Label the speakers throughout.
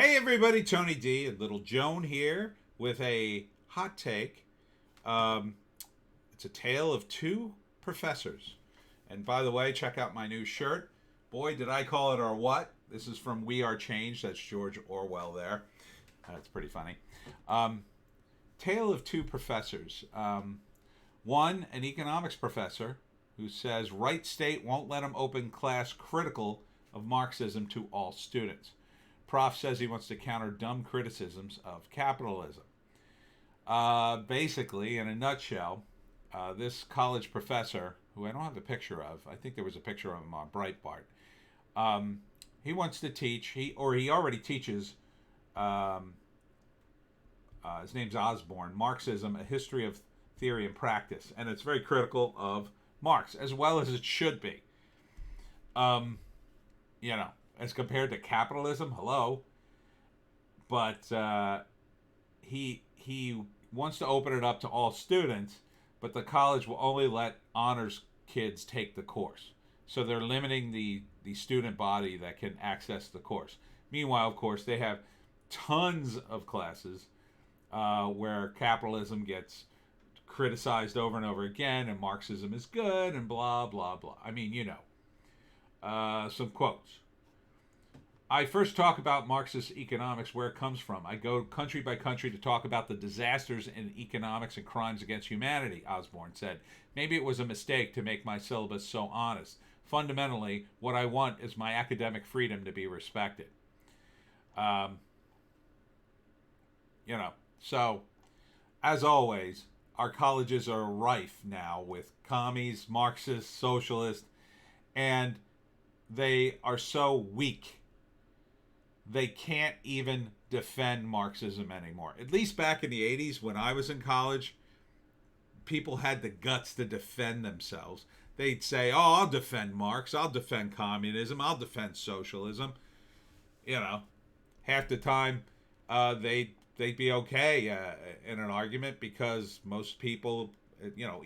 Speaker 1: Hey everybody, Tony D and Little Joan here with a hot take. Um, it's a tale of two professors. And by the way, check out my new shirt. Boy, did I call it or what? This is from We Are Change. That's George Orwell there. That's pretty funny. Um, tale of two professors. One, an economics professor who says right state won't let him open class critical of Marxism to all students. Prof says he wants to counter dumb criticisms of capitalism. Basically, in a nutshell, this college professor, who I don't have a picture of, I think there was a picture of him on Breitbart. Um, he wants to teach, he already teaches. Um, his name's Osborne. Marxism: A History of Theory and Practice, and it's very critical of Marx, as well as it should be. Um, you know, as compared to capitalism, hello. But he wants to open it up to all students, but the college will only let honors kids take the course. So they're limiting the student body that can access the course. Meanwhile, of course, they have tons of classes where capitalism gets criticized over and over again, and Marxism is good, and blah, blah, blah. I mean, you know. Some quotes. I first talk about Marxist economics, where it comes from. I go country by country to talk about the disasters in economics and crimes against humanity, Osborne said. Maybe it was a mistake to make my syllabus so honest. Fundamentally, what I want is my academic freedom to be respected. Um, so, as always, our colleges are rife now with commies, Marxists, socialists, and they are so weak they can't even defend Marxism anymore. At least back in the 80s when I was in college, people had the guts to defend themselves. They'd say, oh, I'll defend Marx, I'll defend communism, I'll defend socialism. You know, half the time they'd be okay in an argument because most people,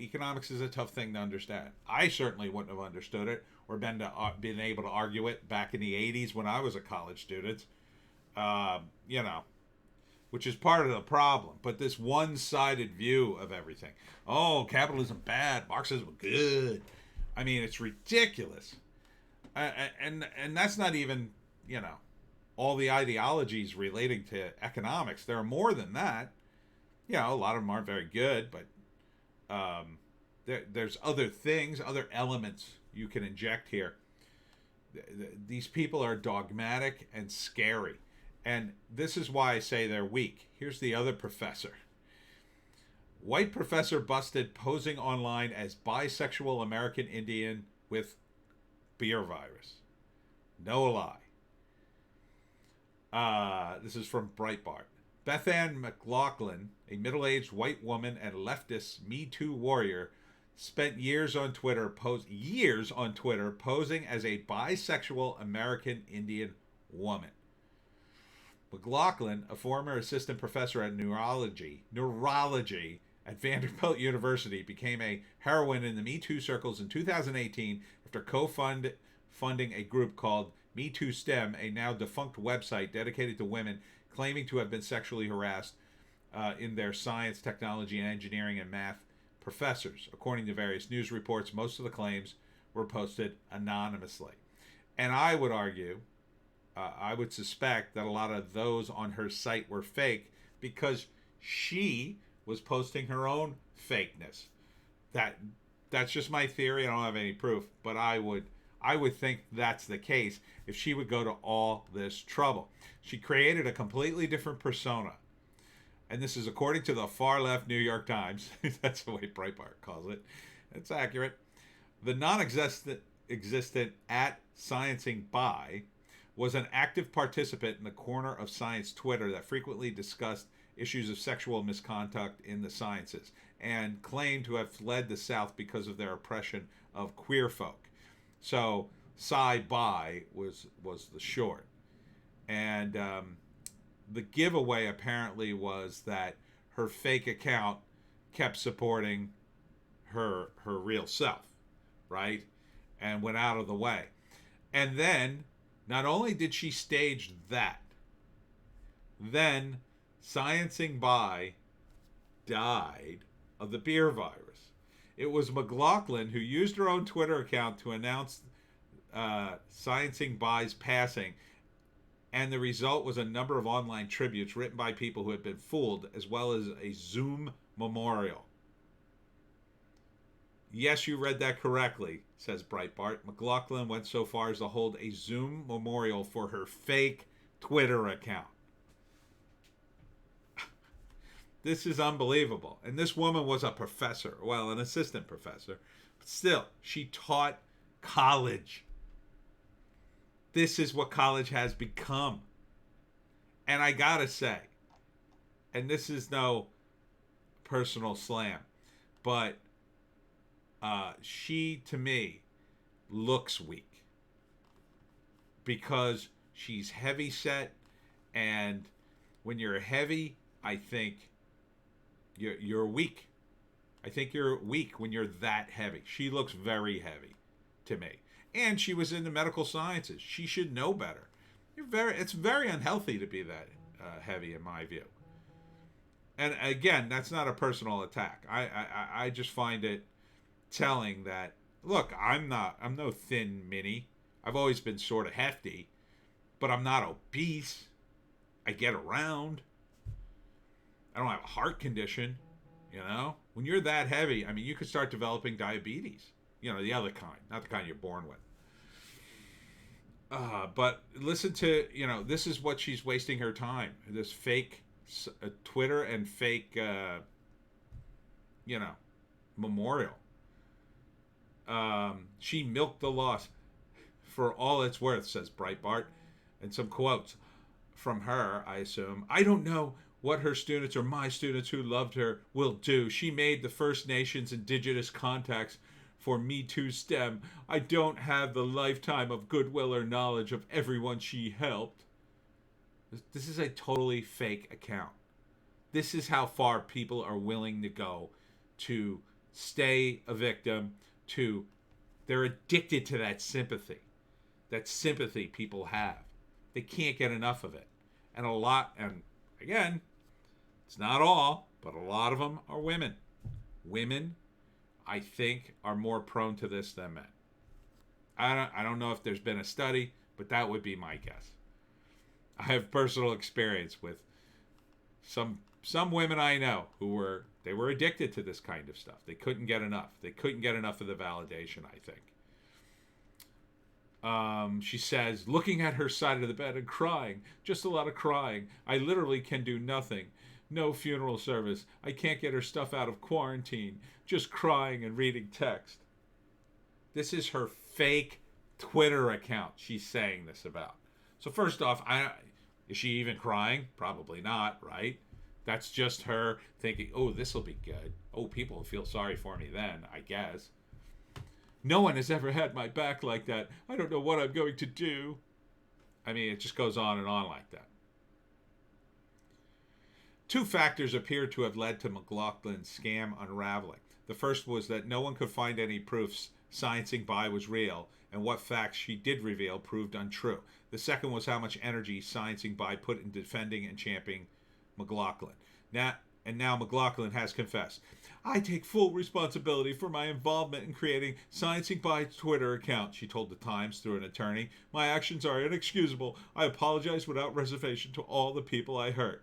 Speaker 1: economics is a tough thing to understand. I certainly wouldn't have understood it or been able to argue it back in the 80s when I was a college student. You know, which is part of the problem. But this one-sided view of everything. Oh, capitalism bad, Marxism good. I mean, it's ridiculous. And that's not even, all the ideologies relating to economics. There are more than that. A lot of them aren't very good, but there's other things, other elements you can inject here. These people are dogmatic and scary. And this is why I say they're weak. Here's the other professor. White professor busted posing online as bisexual American Indian with beer virus. No lie. This is from Breitbart. Beth Ann McLaughlin, a middle-aged white woman and leftist Me Too warrior, spent years on Twitter posing as a bisexual American Indian woman. McLaughlin, a former assistant professor at neurology at Vanderbilt University, became a heroine in the Me Too circles in 2018 after co-funding a group called Me Too STEM, a now defunct website dedicated to women claiming to have been sexually harassed in their science, technology, and engineering and math professors. According to various news reports, most of the claims were posted anonymously. And I would argue, I would suspect that a lot of those on her site were fake because she was posting her own fakeness. That's just my theory. I don't have any proof, but I would think that's the case if she would go to all this trouble. She created a completely different persona. And this is according to the far left New York Times. That's the way Breitbart calls it. It's accurate. The non-existent at Sciencing By was an active participant in the Corner of Science Twitter that frequently discussed issues of sexual misconduct in the sciences and claimed to have fled the South because of their oppression of queer folk. So Sci-Bi was the short. And the giveaway apparently was that her fake account kept supporting her real self, right? And went out of the way. And then not only did she stage that, Then, sciencing by died of the beer virus. It was McLaughlin who used her own Twitter account to announce sciencing by's passing, and the result was a number of online tributes written by people who had been fooled, as well as a Zoom memorial. Yes, you read that correctly, says Breitbart. McLaughlin went so far as to hold a Zoom memorial for her fake Twitter account. This is unbelievable. And this woman was a professor, well, an assistant professor, but still, she taught college. This is what college has become. And I gotta say, and this is no personal slam, but she, to me, looks weak. Because she's heavy set, and when you're heavy, I think you're weak. I think you're weak when you're that heavy. She looks very heavy to me. And she was in the medical sciences. She should know better. It's very unhealthy to be that heavy, in my view. And again, that's not a personal attack. I just find it telling that, look, I'm no thin mini. I've always been sort of hefty, but I'm not obese. I get around. I don't have a heart condition, you know? When you're that heavy, I mean, you could start developing diabetes. You know, the other kind, not the kind you're born with. But listen to, you know, this is what she's wasting her time. This fake Twitter and fake, memorial. She milked the loss for all it's worth, says Breitbart. And some quotes from her, I assume. I don't know what her students or my students who loved her will do. She made the First Nations indigenous contacts for Me Too STEM. I don't have the lifetime of goodwill or knowledge of everyone she helped. This is a totally fake account. This is how far people are willing to go to stay a victim, they're addicted to that sympathy. That sympathy people have. They can't get enough of it. And again, it's not all, but a lot of them are women. Women, I think, are more prone to this than men. I don't know if there's been a study, but that would be my guess. I have personal experience with some women I know who were addicted to this kind of stuff. They couldn't get enough. They couldn't get enough of the validation, I think. She says, looking at her side of the bed and crying, just a lot of crying. I literally can do nothing. No funeral service. I can't get her stuff out of quarantine. Just crying and reading text. This is her fake Twitter account she's saying this about. So first off, is she even crying? Probably not, right? That's just her thinking, oh, this will be good. Oh, people will feel sorry for me then, I guess. No one has ever had my back like that. I don't know what I'm going to do. I mean, it just goes on and on like that. Two factors appear to have led to McLaughlin's scam unraveling. The first was that no one could find any proofs sciencing by was real, and what facts she did reveal proved untrue. The second was how much energy sciencing by put in defending and championing McLaughlin. Now McLaughlin has confessed. I take full responsibility for my involvement in creating Sciencing By's Twitter account, she told the Times through an attorney. My actions are inexcusable. I apologize without reservation to all the people I hurt.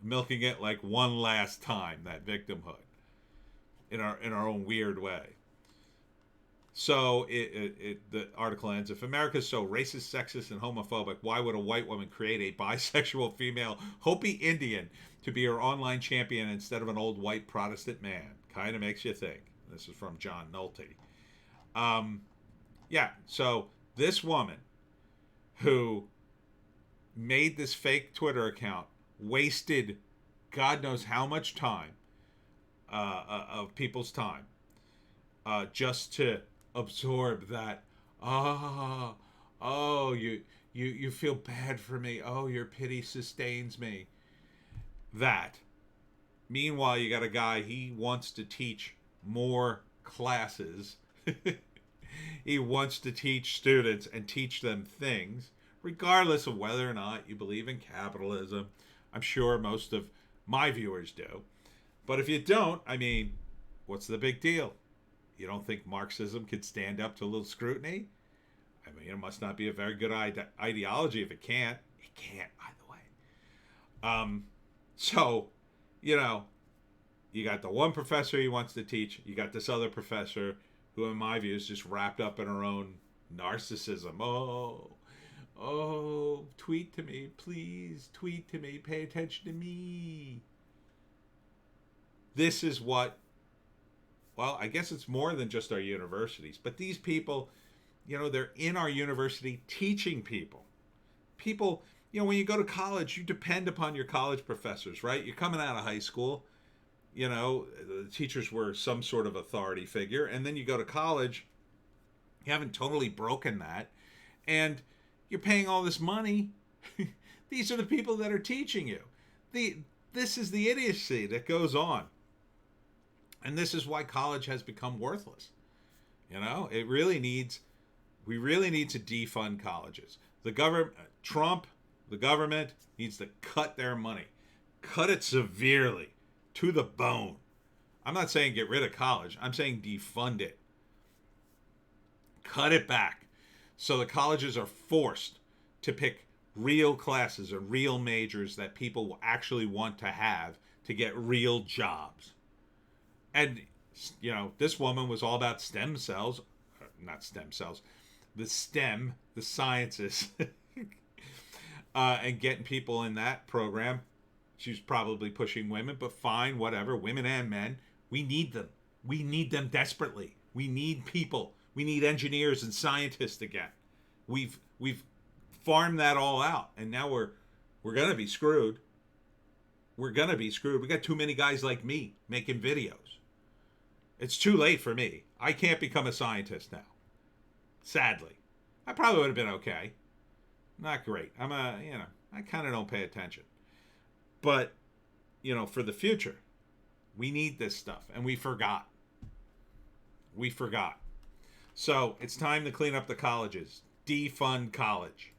Speaker 1: Milking it like one last time, that victimhood. In our own weird way. So the article ends, if America is so racist, sexist, and homophobic, why would a white woman create a bisexual female Hopi Indian to be her online champion instead of an old white Protestant man? Kind of makes you think. This is from John Nolte. So this woman who made this fake Twitter account wasted God knows how much time of people's time just to absorb that. You feel bad for me. Oh, your pity sustains me. That. Meanwhile, you got a guy, he wants to teach more classes. He wants to teach students and teach them things, regardless of whether or not you believe in capitalism. I'm sure most of my viewers do. But if you don't, I mean, what's the big deal? You don't think Marxism could stand up to a little scrutiny? I mean, it must not be a very good ideology if it can't. It can't, by the way. So, you know, you got the one professor he wants to teach. You got this other professor who, in my view, is just wrapped up in her own narcissism. Oh, tweet to me, please. Tweet to me. Pay attention to me. This is what, well, I guess it's more than just our universities. But these people, you know, they're in our university teaching people. People, you know, when you go to college, you depend upon your college professors, right? You're coming out of high school. You know, the teachers were some sort of authority figure. And then you go to college. You haven't totally broken that. And you're paying all this money. These are the people that are teaching you. This is the idiocy that goes on. And this is why college has become worthless. You know, we really need to defund colleges. The government, the government needs to cut their money. Cut it severely, to the bone. I'm not saying get rid of college. I'm saying defund it. Cut it back. So the colleges are forced to pick real classes and real majors that people will actually want to have to get real jobs. And, you know, this woman was all about stem cells. Not stem cells. The STEM, the sciences. And getting people in that program. She's probably pushing women, but fine, whatever. Women and men. We need them. We need them desperately. We need people. We need engineers and scientists again. We've farmed that all out, and now we're gonna be screwed. We're gonna be screwed. We got too many guys like me making videos. It's too late for me. I can't become a scientist now. Sadly, I probably would have been okay. Not great. I kind of don't pay attention. But, you know, for the future, we need this stuff, and we forgot. We forgot. So it's time to clean up the colleges. Defund college.